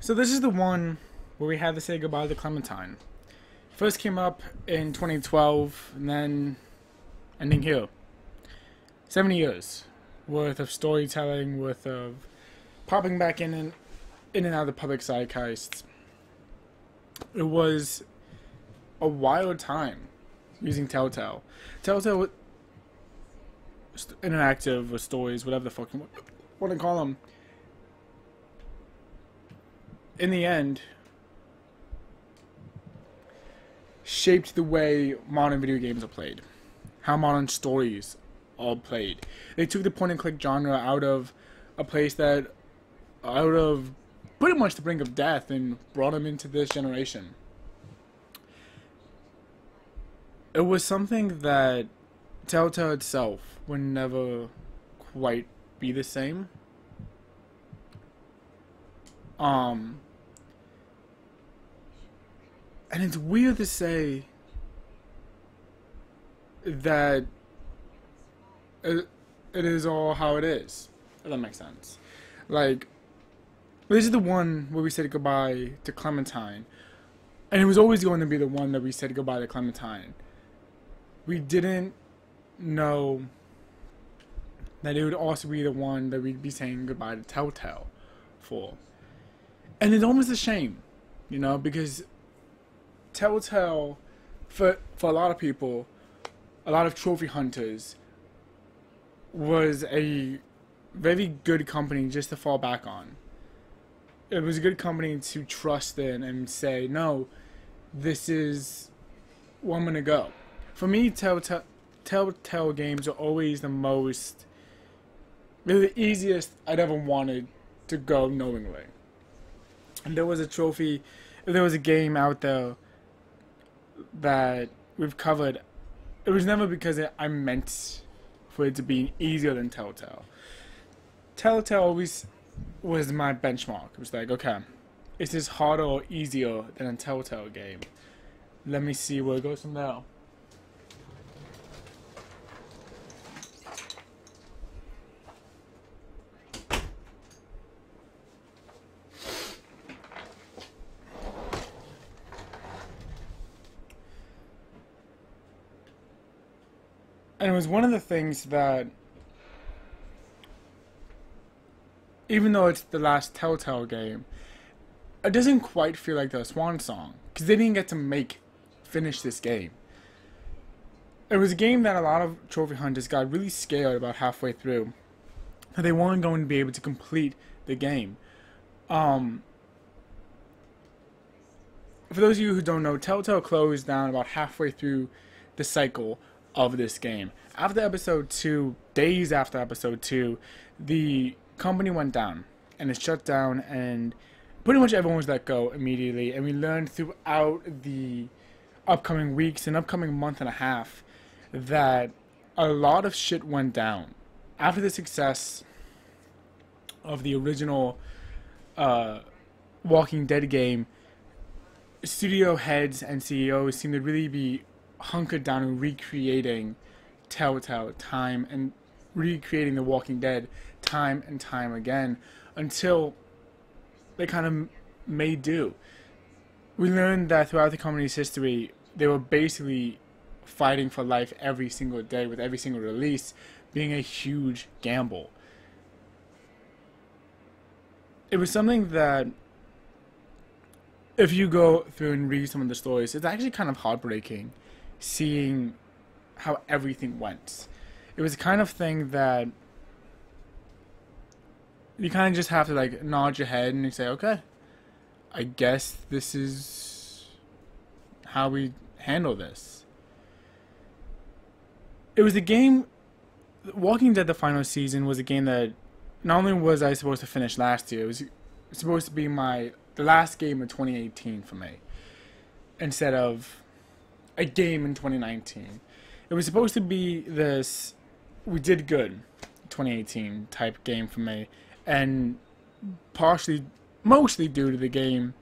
So this is the one where we had to say goodbye to Clementine. First came up in 2012, and then ending here. 70 years worth of storytelling, worth of popping back in and out of the public zeitgeist. It was a wild time using Telltale. Telltale interactive with stories, whatever the fuck you want to call them. In the end, shaped the way modern video games are played, how modern stories are played. They took the point and click genre out of a place that, out of pretty much the brink of death, and brought them into this generation. It was something that Telltale itself would never quite be the same. And it's weird to say that it is all how it is. If that makes sense. Like, this is the one where we said goodbye to Clementine. And it was always going to be the one that we said goodbye to Clementine. We didn't know that it would also be the one that we'd be saying goodbye to Telltale for. And it's almost a shame, you know, because Telltale, for a lot of people, a lot of trophy hunters, was a very good company just to fall back on. It was a good company to trust in and say, no, this is where I'm going to go. For me, Telltale games are always they're the easiest I'd ever wanted to go knowingly. And there was a trophy, if there was a game out there that we've covered, it was never because I meant for it to be easier than Telltale. Telltale always was my benchmark. It was like, okay, is this harder or easier than a Telltale game? Let me see where it goes from there. And it was one of the things that, even though it's the last Telltale game, it doesn't quite feel like the swan song, because they didn't get to finish this game. It was a game that a lot of trophy hunters got really scared about halfway through, that they weren't going to be able to complete the game. For those of you who don't know, Telltale closed down about halfway through the cycle of this game. After episode 2, days after episode 2, the company went down and it shut down, and pretty much everyone was let go immediately. And we learned throughout the upcoming weeks and upcoming month and a half that a lot of shit went down. After the success of the original Walking Dead game, studio heads and CEOs seemed to really be hunkered down and recreating Telltale time and recreating The Walking Dead time and time again until they kind of made do. We learned that throughout the company's history, they were basically fighting for life every single day, with every single release being a huge gamble. It was something that, if you go through and read some of the stories, it's actually kind of heartbreaking seeing how everything went. It was the kind of thing that you kind of just have to like nod your head and say, okay, I guess this is how we handle this. It was a game, Walking Dead the final season was a game that not only was I supposed to finish last year, it was supposed to be the last game of 2018 for me, instead of a game in 2019. It was supposed to be this we did good 2018 type game for me, and mostly due to the game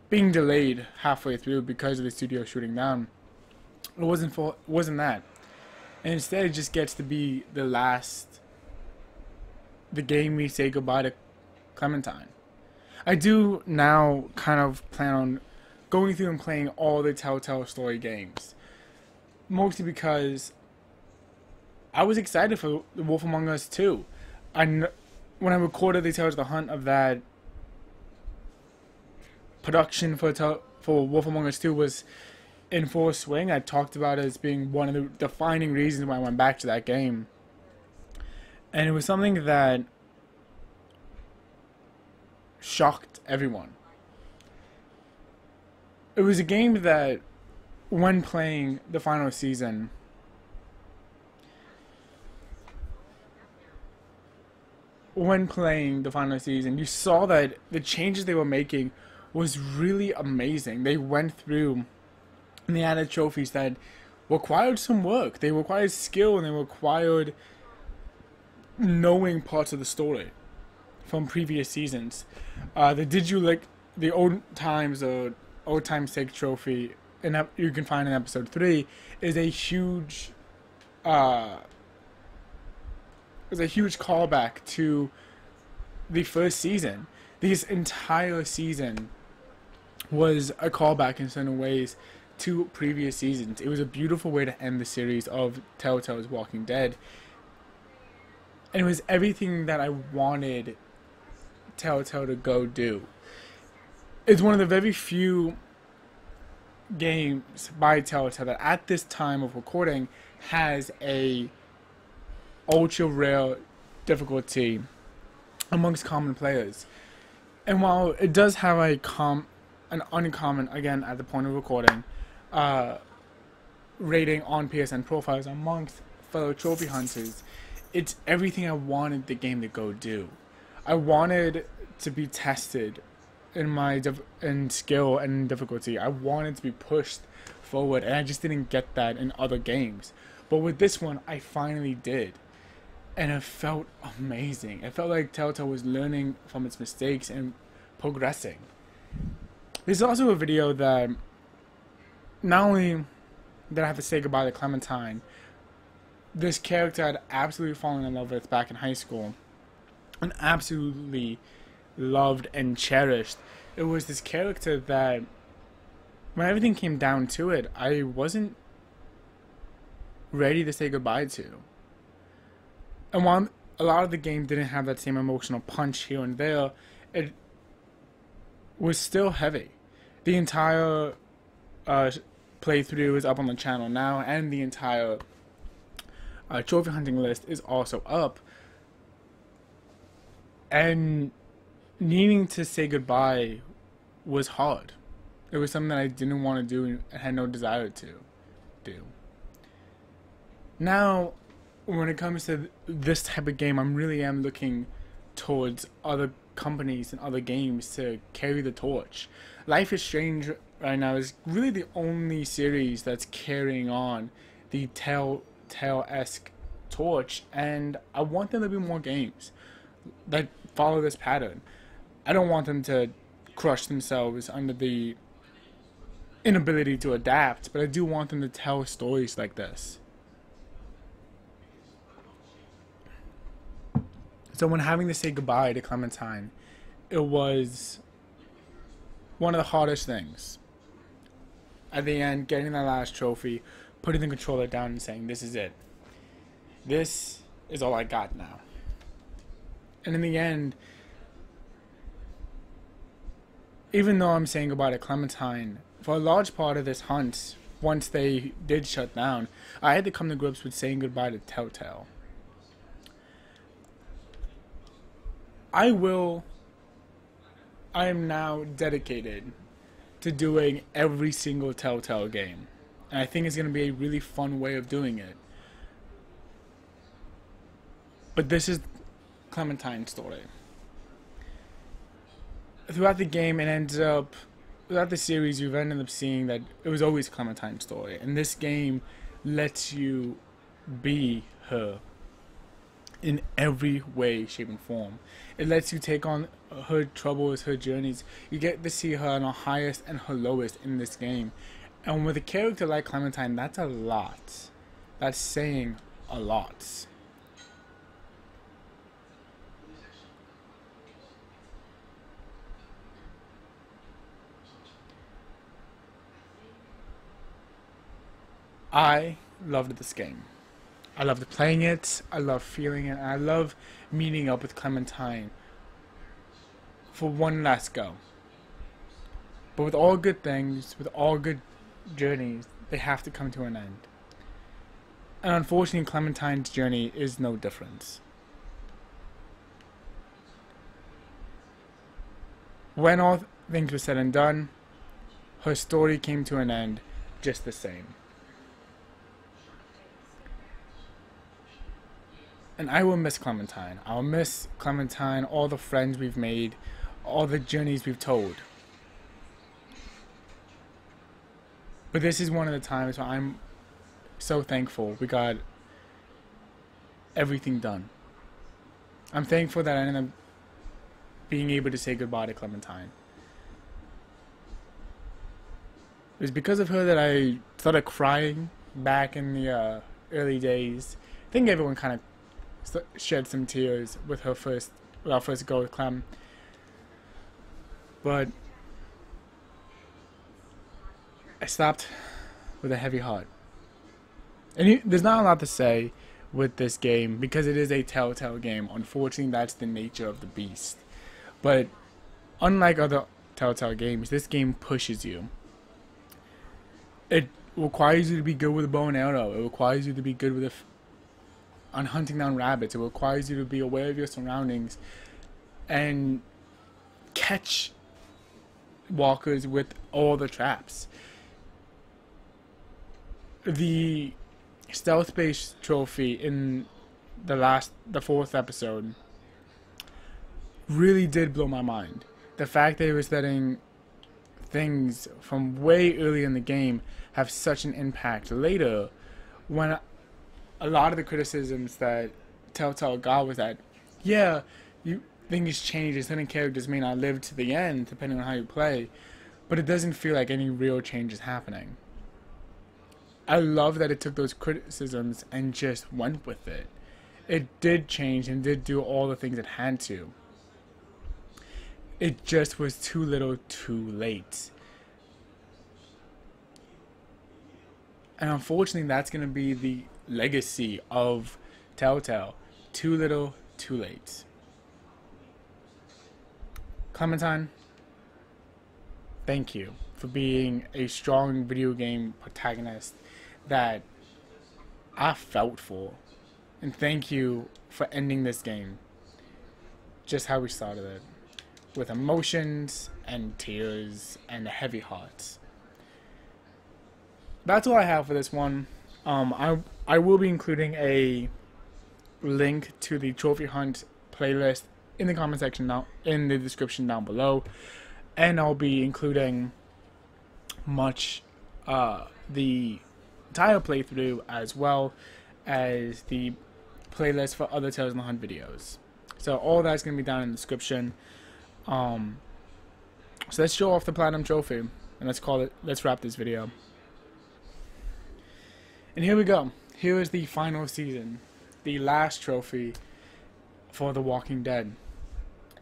being delayed halfway through because of the studio shooting down. It wasn't that. And instead it just gets to be the game we say goodbye to Clementine. I do now kind of plan on going through and playing all the Telltale story games. Mostly because I was excited for The Wolf Among Us 2. When I recorded the Tales of the Hunt of that production for Wolf Among Us 2 was in full swing. I talked about it as being one of the defining reasons why I went back to that game. And it was something that shocked everyone. It was a game that, when playing the final season, you saw that the changes they were making was really amazing. They went through and they added trophies that required some work. They required skill and they required knowing parts of the story from previous seasons. The Did You Like the Old Times or Old Time Sake trophy, and you can find in episode 3, is a huge callback to the first season. This entire season was a callback in certain ways to previous seasons. It was a beautiful way to end the series of Telltale's Walking Dead. And it was everything that I wanted Telltale to go do. It's one of the very few games by Telltale that at this time of recording has a ultra rare difficulty amongst common players. And while it does have an uncommon, again at the point of recording, rating on PSN profiles amongst fellow trophy hunters, it's everything I wanted the game to go do. I wanted to be tested in my in skill and difficulty. I wanted to be pushed forward, and I just didn't get that in other games. But with this one, I finally did. And it felt amazing. It felt like Telltale was learning from its mistakes and progressing. There's also a video that not only did I have to say goodbye to Clementine, this character I'd absolutely fallen in love with back in high school and absolutely loved and cherished. It was this character that, when everything came down to it, I wasn't ready to say goodbye to. And while a lot of the game didn't have that same emotional punch here and there, it was still heavy. The entire playthrough is up on the channel now, and the entire trophy hunting list is also up. And needing to say goodbye was hard. It was something that I didn't want to do and had no desire to do. Now, when it comes to this type of game, I really am looking towards other companies and other games to carry the torch. Life is Strange right now is really the only series that's carrying on the Telltale-esque torch, and I want there to be more games that follow this pattern. I don't want them to crush themselves under the inability to adapt, but I do want them to tell stories like this. So when having to say goodbye to Clementine, it was one of the hardest things. At the end, getting that last trophy, putting the controller down and saying, this is it. This is all I got now. And in the end, even though I'm saying goodbye to Clementine, for a large part of this hunt, once they did shut down, I had to come to grips with saying goodbye to Telltale. I am now dedicated to doing every single Telltale game. And I think it's going to be a really fun way of doing it. But this is Clementine's story. Throughout the game, throughout the series, you've ended up seeing that it was always Clementine's story. And this game lets you be her in every way, shape, and form. It lets you take on her troubles, her journeys. You get to see her on her highest and her lowest in this game. And with a character like Clementine, that's a lot. That's saying a lot. I loved this game. I loved playing it, I loved feeling it, and I love meeting up with Clementine for one last go. But with all good things, with all good journeys, they have to come to an end. And unfortunately, Clementine's journey is no different. When all things were said and done, her story came to an end just the same. And I will miss Clementine. I'll miss Clementine, all the friends we've made, all the journeys we've told. But this is one of the times where I'm so thankful we got everything done. I'm thankful that I ended up being able to say goodbye to Clementine. It was because of her that I started crying back in the early days. I think everyone kind of shed some tears with our first go with Clem. But I stopped with a heavy heart. And there's not a lot to say with this game because it is a Telltale game. Unfortunately, that's the nature of the beast. But unlike other Telltale games, this game pushes you. It requires you to be good with a bow and arrow. It requires you to be good with on hunting down rabbits. It requires you to be aware of your surroundings and catch walkers with all the traps. The stealth-based trophy in the fourth episode really did blow my mind. The fact that it was letting things from way early in the game have such an impact later, when a lot of the criticisms that Telltale got was that, yeah, things change, and certain characters may not live to the end depending on how you play, but it doesn't feel like any real change is happening. I love that it took those criticisms and just went with it. It did change and did do all the things it had to. It just was too little too late. And unfortunately, that's going to be the legacy of Telltale. Too little, too late. Clementine, thank you for being a strong video game protagonist that I felt for. And thank you for ending this game just how we started it. With emotions and tears and a heavy heart. That's all I have for this one. I will be including a link to the Trophy Hunt playlist in the comment section now, in the description down below, and I'll be including the entire playthrough as well as the playlist for other Tales on the Hunt videos. So all that's going to be down in the description. So let's show off the Platinum Trophy, and let's wrap this video. And here we go. Here is the final season, the last trophy for The Walking Dead.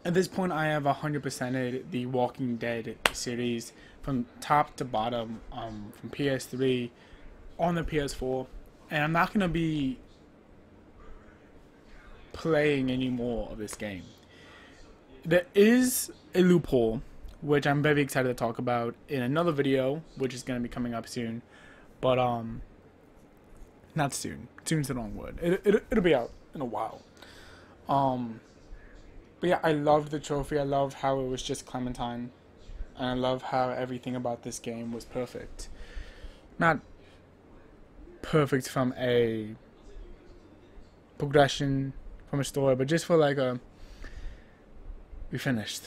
At this point, I have 100%ed the Walking Dead series from top to bottom, from PS3 on the PS4, and I'm not going to be playing any more of this game. There is a loophole, which I'm very excited to talk about in another video, which is going to be coming up soon, but not soon. Soon's the wrong word. It'll be out in a while. But yeah, I loved the trophy. I loved how it was just Clementine, and I love how everything about this game was perfect. Not perfect from a progression, from a story, but just for like we finished.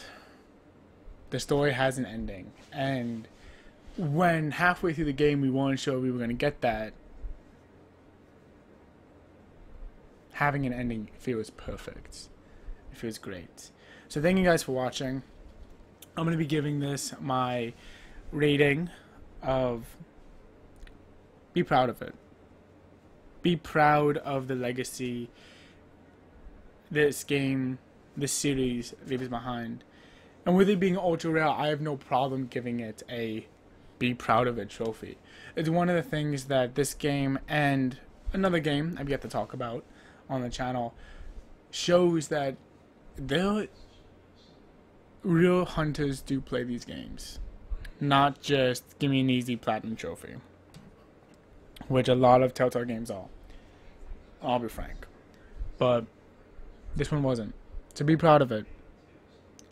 The story has an ending, and when halfway through the game we weren't sure we were going to get that, having an ending feels perfect. It feels great. So thank you guys for watching. I'm going to be giving this my rating of be proud of it. Be proud of the legacy this game, this series leaves behind. And with it being ultra rare, I have no problem giving it a be proud of it trophy. It's one of the things that this game and another game I've yet to talk about on the channel shows that they're real hunters do play these games. Not just give me an easy platinum trophy, which a lot of Telltale games are. I'll be frank. But this one wasn't. So be proud of it.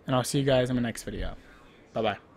And I'll see you guys in the next video. Bye-bye.